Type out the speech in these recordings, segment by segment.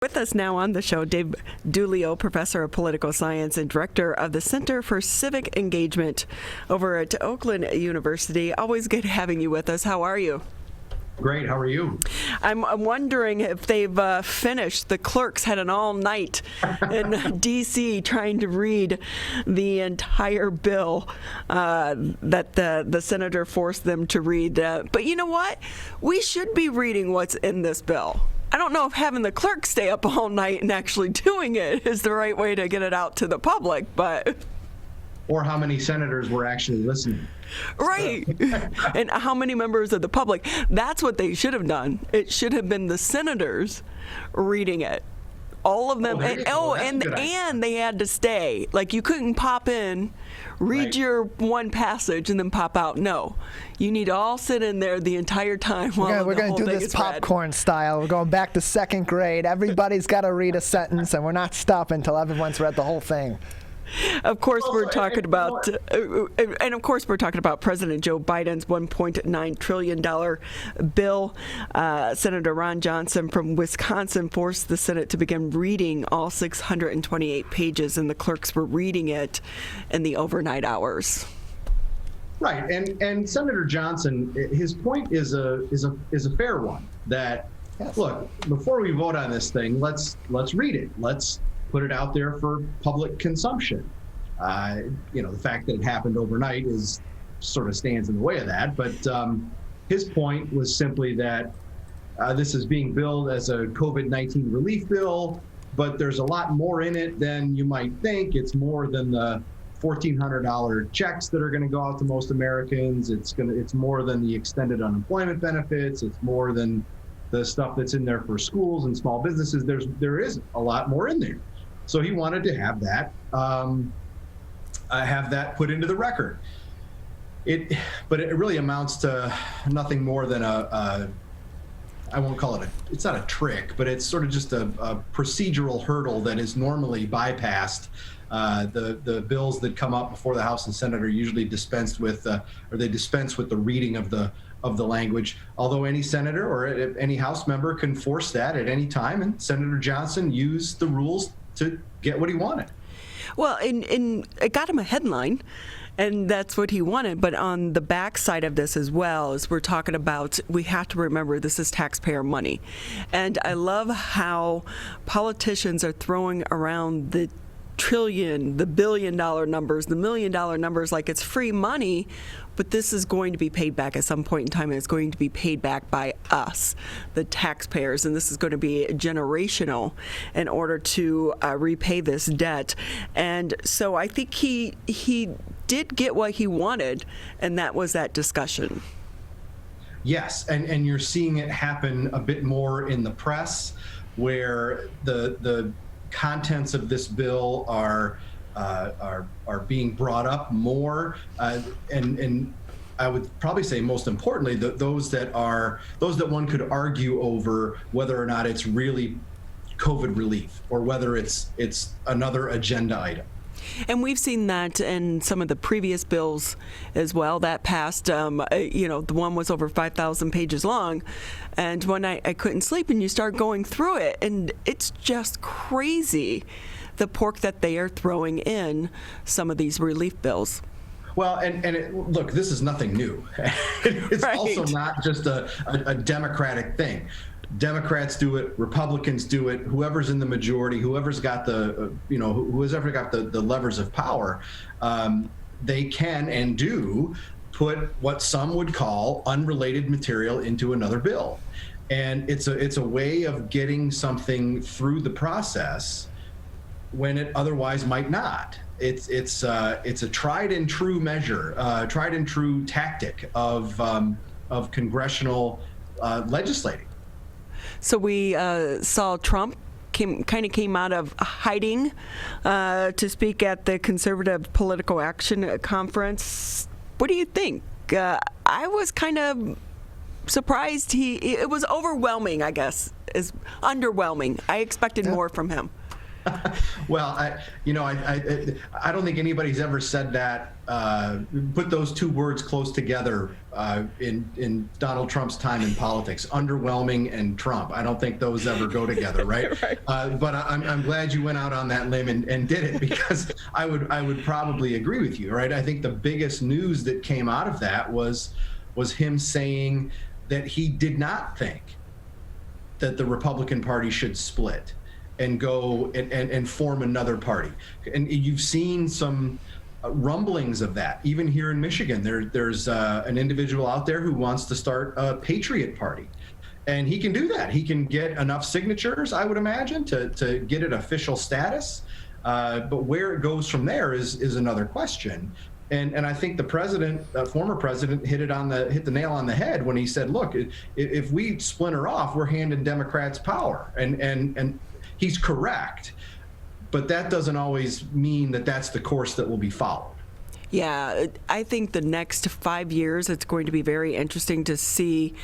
With us now on the show, Dave Dulio, professor of political science and director of the Center for Civic Engagement over at Oakland University. Always good having you with us. How are you? Great. How are you? I'm wondering if they've finished. The clerks had an all night in D.C. trying to read the entire bill that the senator forced them to read. But you know what? We should be reading what's in this bill. I don't know if having the clerk stay up all night and actually doing it is the right way to get it out to the public, but... Or how many senators were actually listening. Right. And how many members of the public. That's what they should have done. It should have been the senators reading it. All of them. And they had to stay. Like, you couldn't pop in, read your one passage, and then pop out. No. You need to all sit in there the entire time while we're going to do this popcorn style. We're going back to second grade. Everybody's got to read a sentence, and we're not stopping until everyone's read the whole thing. Of course, we're talking about, President Joe Biden's $1.9 trillion bill. Senator Ron Johnson from Wisconsin forced the Senate to begin reading all 628 pages, and the clerks were reading it in the overnight hours. Right, and Senator Johnson, his point is a fair one. That look, before we vote on this thing, let's read it. Let's put it out there for public consumption. The fact that it happened overnight sort of stands in the way of that. But his point was simply that this is being billed as a COVID-19 relief bill, but there's a lot more in it than you might think. It's more than the $1,400 checks that are going to go out to most Americans. It's more than the extended unemployment benefits. It's more than the stuff that's in there for schools and small businesses. There is a lot more in there. So he wanted to have that put into the record. But it really amounts to nothing more than I won't call it it's not a trick, but it's sort of just a procedural hurdle that is normally bypassed. The bills that come up before the House and Senate are usually dispensed with, or they dispense with the reading of the language, although any senator or any House member can force that at any time, and Senator Johnson used the rules to get what he wanted. Well, and it got him a headline, and that's what he wanted. But on the backside of this as well, as we're talking about, we have to remember this is taxpayer money. And I love how politicians are throwing around the trillion, the billion-dollar numbers, the million-dollar numbers like it's free money, but this is going to be paid back at some point in time, and it's going to be paid back by us, the taxpayers, and this is going to be generational in order to repay this debt. And so I think he did get what he wanted, and that was that discussion. Yes, and you're seeing it happen a bit more in the press, where the contents of this bill are being brought up more, and I would probably say most importantly those that one could argue over whether or not it's really COVID relief or whether it's another agenda item. And we've seen that in some of the previous bills as well that passed. The one was over 5,000 pages long. And one night I couldn't sleep, and you start going through it, and it's just crazy, the pork that they are throwing in some of these relief bills. Well, look, this is nothing new. It's right. Also not just a Democratic thing. Democrats do it, Republicans do it, whoever's in the majority, whoever's got the levers of power, they can and do put what some would call unrelated material into another bill. And it's a way of getting something through the process when it otherwise might not. It's a tried and true measure, tried and true tactic of congressional legislating. So we saw Trump came out of hiding to speak at the Conservative Political Action Conference. What do you think? I was kind of surprised. It was overwhelming, I guess, is underwhelming. I expected more from him. Well, I don't think anybody's ever said that. Put those two words close together in Donald Trump's time in politics: underwhelming and Trump. I don't think those ever go together, right? Right. But I'm glad you went out on that limb and did it, because I would probably agree with you, right? I think the biggest news that came out of that was him saying that he did not think that the Republican Party should split and go and form another party. And you've seen some rumblings of that. Even here in Michigan, there's an individual out there who wants to start a Patriot Party. And he can do that. He can get enough signatures, I would imagine, to get it official status. But where it goes from there is another question. And I think the president, former president, hit the nail on the head when he said, look, if we splinter off, we're handing Democrats power. And he's correct, but that doesn't always mean that that's the course that will be followed. Yeah, I think the next 5 years, it's going to be very interesting to see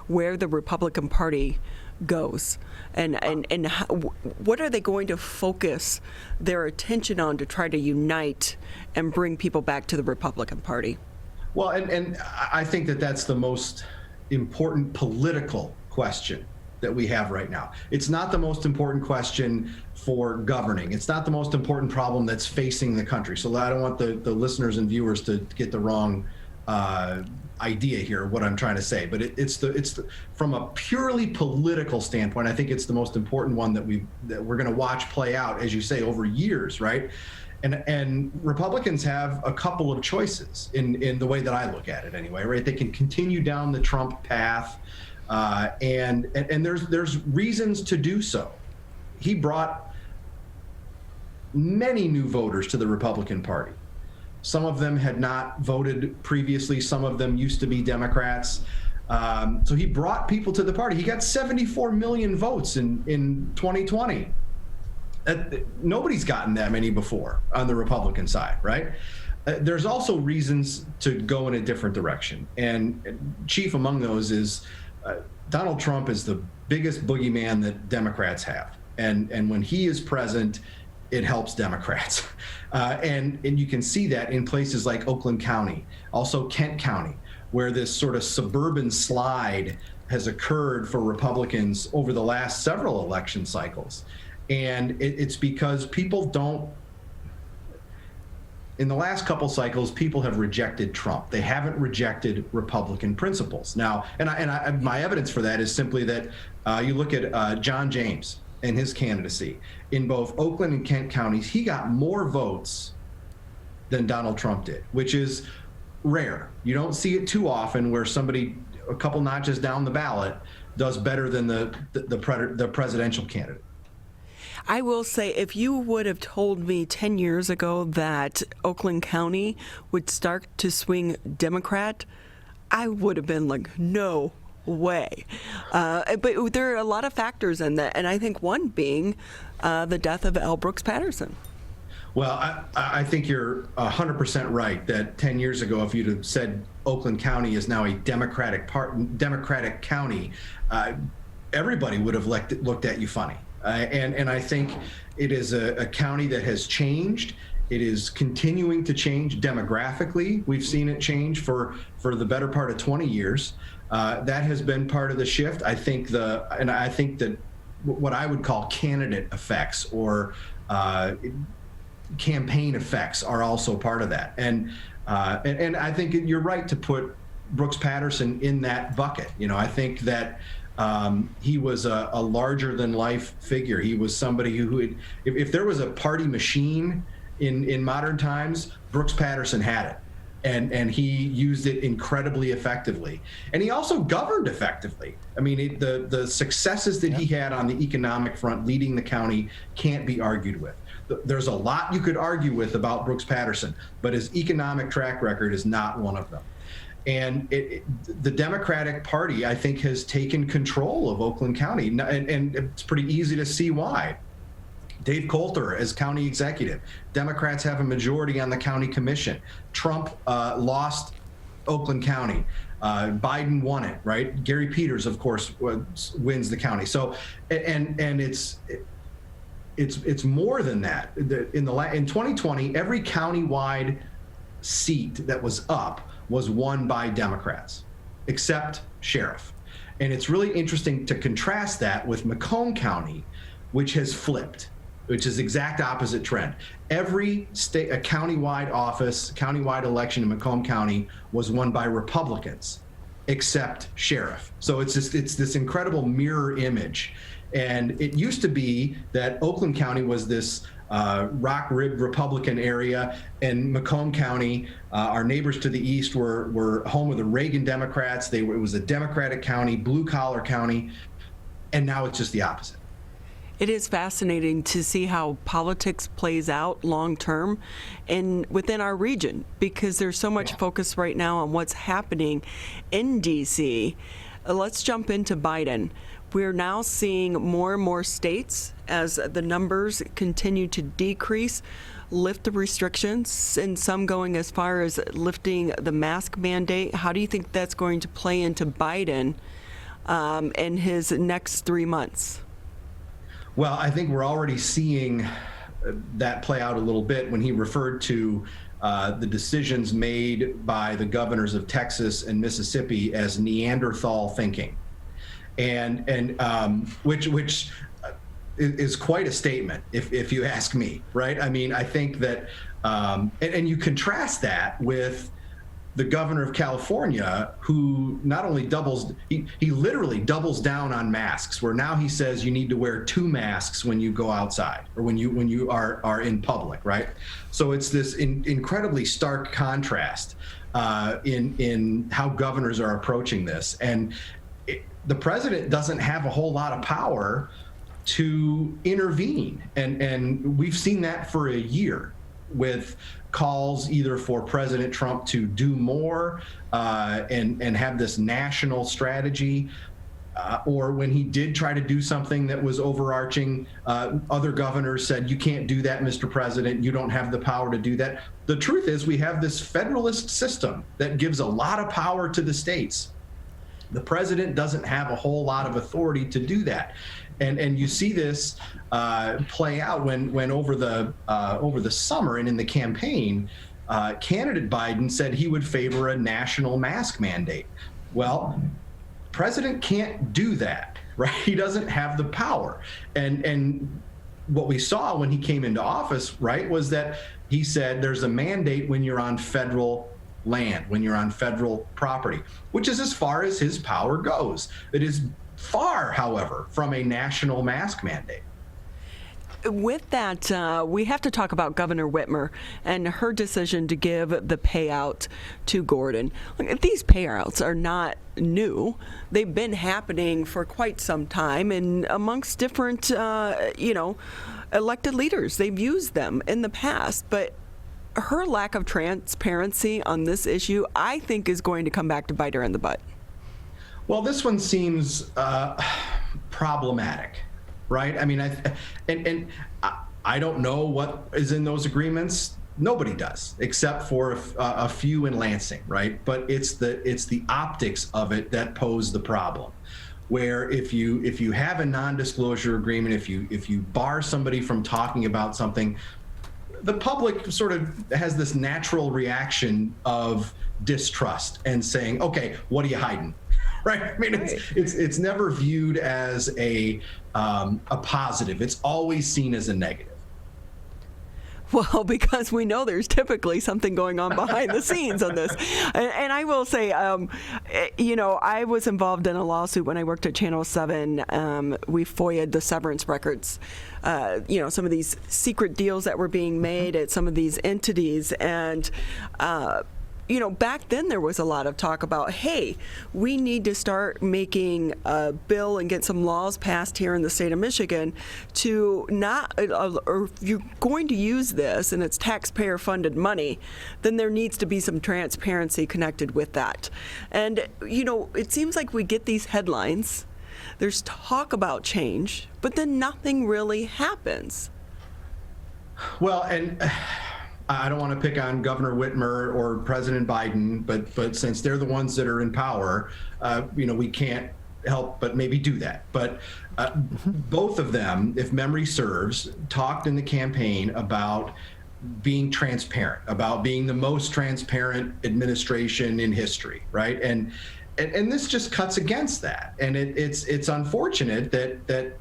where the Republican Party goes and how, what are they going to focus their attention on to try to unite and bring people back to the Republican Party. Well, and I think that's the most important political question that we have right now. It's not the most important question for governing. It's not the most important problem that's facing the country. So I don't want the listeners and viewers to get the wrong idea here, what I'm trying to say. But it's from a purely political standpoint, I think it's the most important one that we're going to watch play out, as you say, over years, right? And Republicans have a couple of choices in the way that I look at it anyway, right? They can continue down the Trump path, and there's reasons to do so. He brought many new voters to the Republican Party. Some of them had not voted previously. Some of them used to be Democrats. So he brought people to the party. He got 74 million votes in 2020. Nobody's gotten that many before on the Republican side, right? There's also reasons to go in a different direction. And chief among those is Donald Trump is the biggest boogeyman that Democrats have. And when he is present, it helps Democrats. And you can see that in places like Oakland County, also Kent County, where this sort of suburban slide has occurred for Republicans over the last several election cycles. And it's because people don't, in the last couple cycles, people have rejected Trump. They haven't rejected Republican principles. Now, my evidence for that is simply that you look at John James and his candidacy. In both Oakland and Kent counties, he got more votes than Donald Trump did, which is rare. You don't see it too often where somebody a couple notches down the ballot does better than the presidential candidate. I will say, if you would have told me 10 years ago that Oakland County would start to swing Democrat, I would have been like, no way. But there are a lot of factors in that, and I think one being the death of L. Brooks Patterson. Well, I think you're 100% right that 10 years ago, if you'd have said Oakland County is now a Democratic county, everybody would have looked at you funny. And I think it is a county that has changed. It is continuing to change demographically. We've seen it change for the better part of 20 years. That has been part of the shift. I think that what I would call candidate effects or campaign effects are also part of that. And I think you're right to put Brooks Patterson in that bucket. I think that he was a larger than life figure. He was somebody who if there was a party machine in modern times, Brooks Patterson had it. And he used it incredibly effectively. And he also governed effectively. I mean, the successes that he had on the economic front leading the county can't be argued with. There's a lot you could argue with about Brooks Patterson, but his economic track record is not one of them. And the Democratic Party, I think, has taken control of Oakland County, and it's pretty easy to see why. Dave Coulter as county executive. Democrats have a majority on the county commission. Trump lost Oakland County. Biden won it, right? Gary Peters, of course, wins the county. So, and it's more than that. In 2020, every countywide seat that was up was won by Democrats, except sheriff. And it's really interesting to contrast that with Macomb County, which has flipped, which is exact opposite trend. Every state, a countywide office, countywide election in Macomb County was won by Republicans, except sheriff. So it's this incredible mirror image. And it used to be that Oakland County was this rock-ribbed Republican area, and Macomb County, our neighbors to the east, were home of the Reagan Democrats. It was a Democratic county, blue-collar county, and now it's just the opposite. It is fascinating to see how politics plays out long term and within our region, because there's so much focus right now on what's happening in D.C. Let's jump into Biden. We're now seeing more and more states, as the numbers continue to decrease, lift the restrictions, and some going as far as lifting the mask mandate. How do you think that's going to play into Biden in his next 3 months? Well, I think we're already seeing that play out a little bit when he referred to the decisions made by the governors of Texas and Mississippi as Neanderthal thinking, and which is quite a statement, if you ask me, right? I mean, I think that, and you contrast that with the governor of California, who not only he literally doubles down on masks, where now he says you need to wear 2 masks when you go outside or when you are in public, right? So it's this incredibly stark contrast in how governors are approaching this. And the president doesn't have a whole lot of power to intervene. And we've seen that for a year with calls either for President Trump to do more and have this national strategy, or when he did try to do something that was overarching, other governors said, you can't do that, Mr. President, you don't have the power to do that. The truth is we have this federalist system that gives a lot of power to the states. The president doesn't have a whole lot of authority to do that. And you see this play out when over the summer and in the campaign, candidate Biden said he would favor a national mask mandate. Well, president can't do that, right? He doesn't have the power. And what we saw when he came into office, right, was that he said there's a mandate when you're on federal land, when you're on federal property, which is as far as his power goes. It is far, however, from a national mask mandate. With that, we have to talk about Governor Whitmer and her decision to give the payout to Gordon. These payouts are not new. They've been happening for quite some time, and amongst different, elected leaders, they've used them in the past. But her lack of transparency on this issue, I think, is going to come back to bite her in the butt. Well, this one seems problematic, right? I mean, I don't know what is in those agreements. Nobody does, except for a few in Lansing, right? But it's the optics of it that pose the problem. Where if you have a non-disclosure agreement, if you bar somebody from talking about something, the public sort of has this natural reaction of distrust and saying, okay, what are you hiding? Right? I mean, it's never viewed as a positive. It's always seen as a negative. Well, because we know there's typically something going on behind the scenes on this. And I will say, I was involved in a lawsuit when I worked at Channel 7. We FOIA'd the severance records, some of these secret deals that were being made at some of these entities. And, back then there was a lot of talk about, hey, we need to start making a bill and get some laws passed here in the state of Michigan to not, or if you're going to use this and it's taxpayer funded money, then there needs to be some transparency connected with that. And, it seems like we get these headlines, there's talk about change, but then nothing really happens. Well, and I don't want to pick on Governor Whitmer or President Biden, but since they're the ones that are in power, we can't help but maybe do that. But both of them, if memory serves, talked in the campaign about being transparent, about being the most transparent administration in history, right? And this just cuts against that. And it's unfortunate that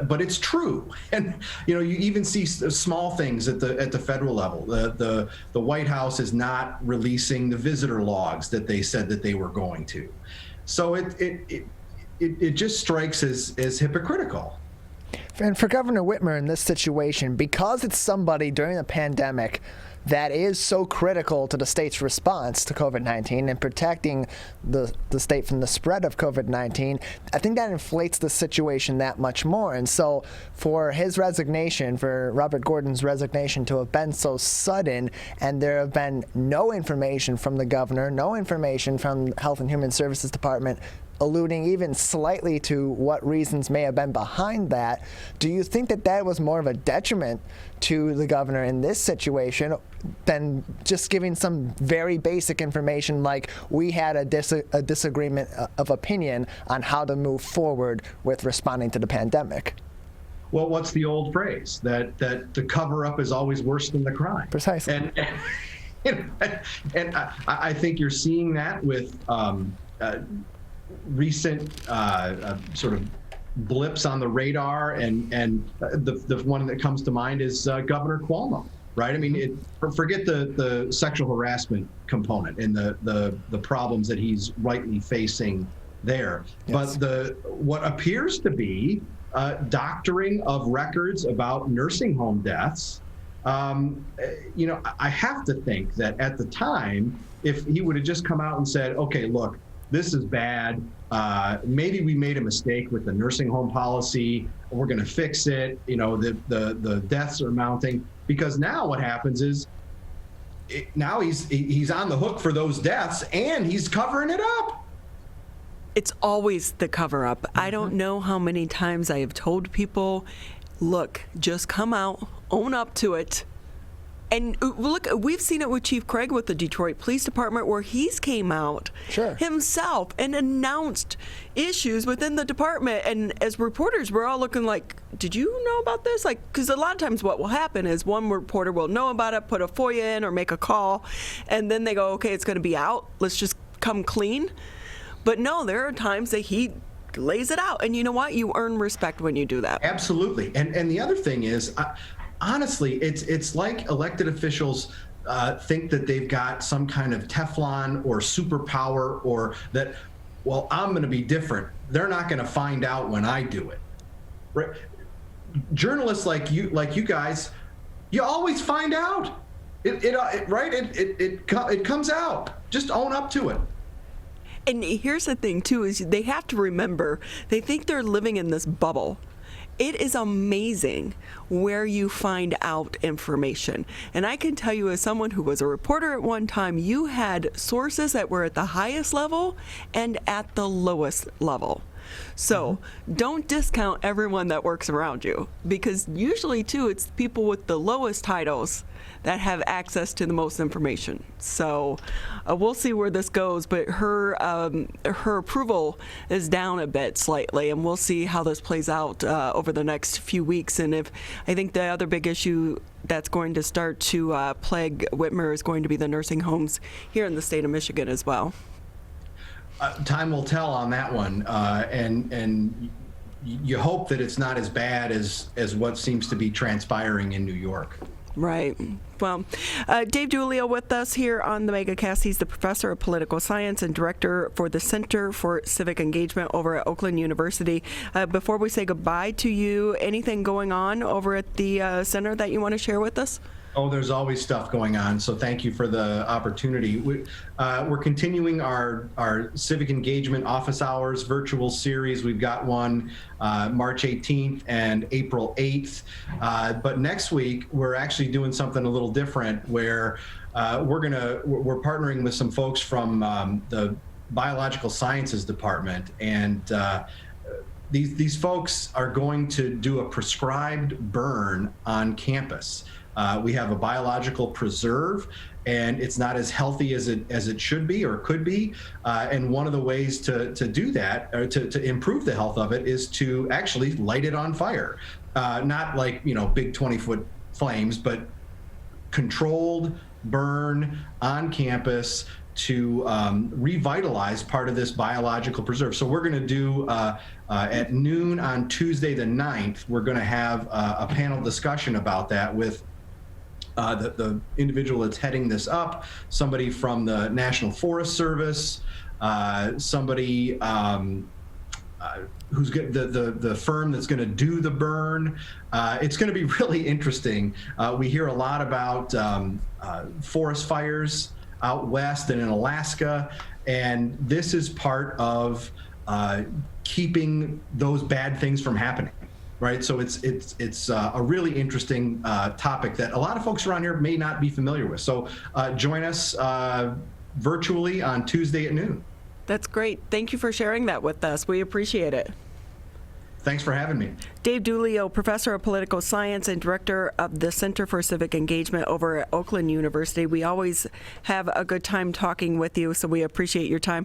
but it's true. And you even see small things at the federal level. The White House is not releasing the visitor logs that they said that they were going to. So it just strikes as hypocritical. And for Governor Whitmer in this situation, because it's somebody during the pandemic that is so critical to the state's response to COVID-19 and protecting the state from the spread of COVID-19, I think that inflates the situation that much more. And so for his resignation, for Robert Gordon's resignation to have been so sudden, and there have been no information from the governor, no information from the Health and Human Services Department alluding even slightly to what reasons may have been behind that, do you think that was more of a detriment to the governor in this situation than just giving some very basic information like we had a disagreement of opinion on how to move forward with responding to the pandemic? Well, what's the old phrase? That the cover-up is always worse than the crime. Precisely. And I think you're seeing that with recent sort of blips on the radar, and the one that comes to mind is Governor Cuomo, right? I mean, forget the sexual harassment component and the problems that he's rightly facing there, yes. But what appears to be doctoring of records about nursing home deaths. I have to think that at the time, if he would have just come out and said, okay, look, this is bad. Maybe we made a mistake with the nursing home policy. We're going to fix it. The deaths are mounting, because now what happens is now he's on the hook for those deaths and he's covering it up. It's always the cover up. Mm-hmm. I don't know how many times I have told people, look, just come out, own up to it. And look, we've seen it with Chief Craig with the Detroit Police Department, where he's came out himself and announced issues within the department. And as reporters, we're all looking like, did you know about this? Like, because a lot of times what will happen is one reporter will know about it, put a FOIA in or make a call, and then they go, okay, it's going to be out. Let's just come clean. But no, there are times that he lays it out. And you know what? You earn respect when you do that. Absolutely. And the other thing is, honestly, it's like elected officials think that they've got some kind of Teflon or superpower, or that, well, I'm going to be different. They're not going to find out when I do it. Right? Journalists like you guys, you always find out. It comes out. Just own up to it. And here's the thing, too, is they have to remember, they think they're living in this bubble. It is amazing where you find out information. And I can tell you, as someone who was a reporter at one time, you had sources that were at the highest level and at the lowest level. So don't discount everyone that works around you, because usually, too, it's people with the lowest titles that have access to the most information. So we'll see where this goes, but her approval is down a bit slightly, and we'll see how this plays out over the next few weeks. And I think the other big issue that's going to start to plague Whitmer is going to be the nursing homes here in the state of Michigan as well. Time will tell on that one, and you hope that it's not as bad as what seems to be transpiring in New York. Right. Well, Dave Dulio with us here on the MegaCast. He's the professor of political science and director for the Center for Civic Engagement over at Oakland University. Before we say goodbye to you, anything going on over at the center that you want to share with us? Oh, there's always stuff going on, so thank you for the opportunity. We're continuing our Civic Engagement office hours virtual series. We've got one March 18th and April 8th. But next week, we're actually doing something a little different, where we're partnering with some folks from the Biological Sciences Department, and these folks are going to do a prescribed burn on campus. We have a biological preserve, and it's not as healthy as it should be or could be. And one of the ways to do that, or to improve the health of it, is to actually light it on fire. Not like, big 20-foot flames, but controlled burn on campus to revitalize part of this biological preserve. So we're going to do at noon on Tuesday the 9th, we're going to have a panel discussion about that with the individual that's heading this up, somebody from the National Forest Service, somebody who's the firm that's going to do the burn. It's going to be really interesting. We hear a lot about forest fires out west and in Alaska, and this is part of keeping those bad things from happening. Right, so it's a really interesting topic that a lot of folks around here may not be familiar with. So join us virtually on Tuesday at noon. That's great. Thank you for sharing that with us. We appreciate it. Thanks for having me. Dave Dulio, Professor of Political Science and Director of the Center for Civic Engagement over at Oakland University. We always have a good time talking with you, so we appreciate your time.